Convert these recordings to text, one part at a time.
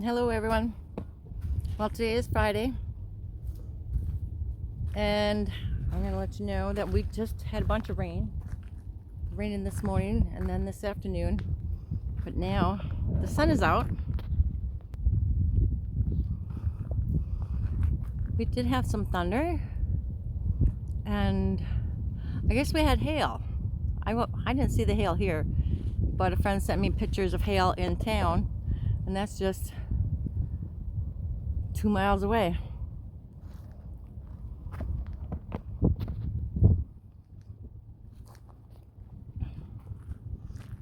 Hello everyone. Well, today is Friday and I'm going to let you know that we just had a bunch of rain. Raining this morning and then this afternoon, but now the sun is out. We did have some thunder and I guess we had hail. I didn't see the hail here, but a friend sent me pictures of hail in town, and that's just 2 miles away.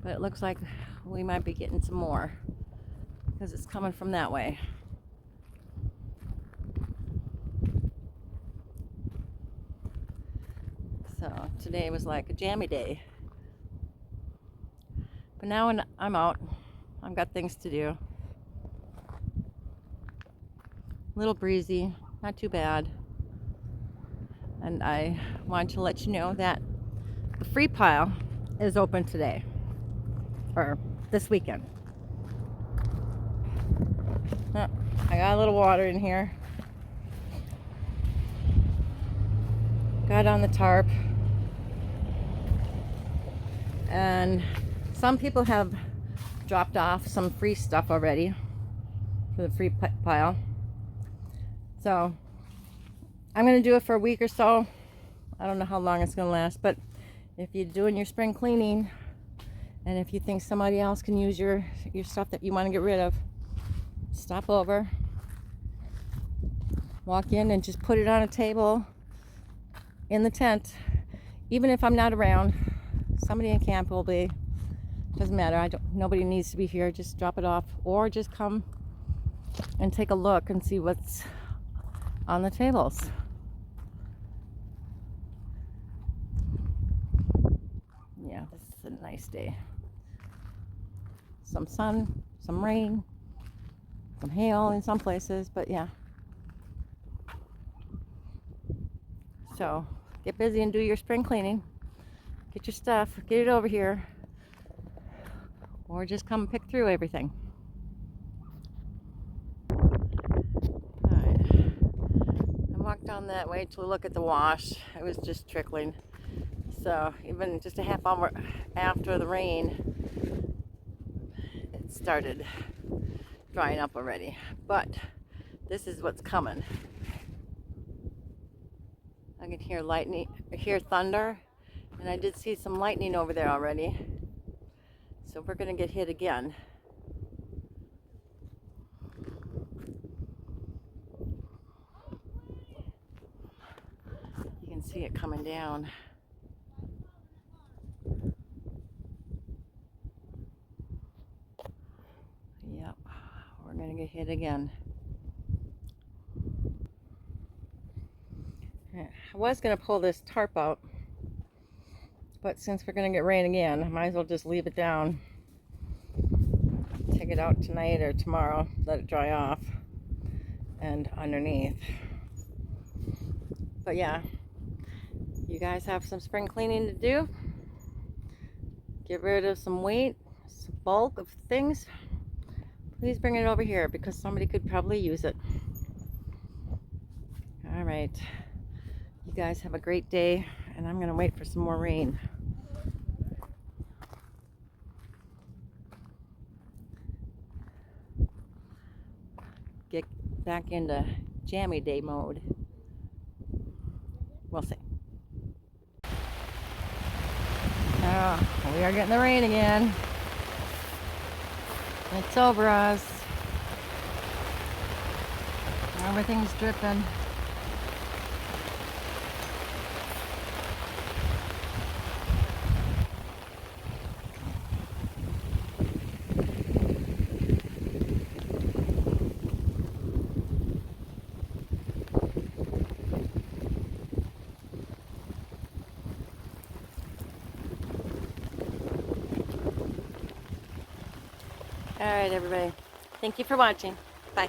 But it looks like we might be getting some more because it's coming from that way. So today was like a jammy day. But now when I'm out, I've got things to do. A little breezy, not too bad. And I wanted to let you know that the free pile is open today, or this weekend. Oh, I got a little water in here. Got on the tarp. And some people have dropped off some free stuff already for the free pile. So I'm going to do it for a week or so. I don't know how long it's going to last, but if you're doing your spring cleaning and if you think somebody else can use your stuff that you want to get rid of, stop over, walk in and just put it on a table in the tent. Even if I'm not around, somebody in camp will be. Doesn't matter. Nobody needs to be here. Just drop it off, or just come and take a look and see what's on the tables. Yeah, this is a nice day. Some sun, some rain, some hail in some places, but yeah. So get busy and do your spring cleaning. Get your stuff, get it over here, or just come pick through everything. Alright, I walked down that way to look at the wash. It was just trickling. So even just a half hour after the rain, it started drying up already. But this is what's coming. I can hear lightning, hear thunder. And I did see some lightning over there already. So we're going to get hit again. You can see it coming down. Yep, we're going to get hit again. I was going to pull this tarp out, but since we're going to get rain again, I might as well just leave it down. Take it out tonight or tomorrow, let it dry off, and underneath. But yeah, you guys have some spring cleaning to do. Get rid of some weight, some bulk of things. Please bring it over here because somebody could probably use it. All right. You guys have a great day, and I'm going to wait for some more rain. Get back into jammy day mode. We'll see. Oh, we are getting the rain again. It's over us. Everything's dripping. All right, everybody. Thank you for watching. Bye.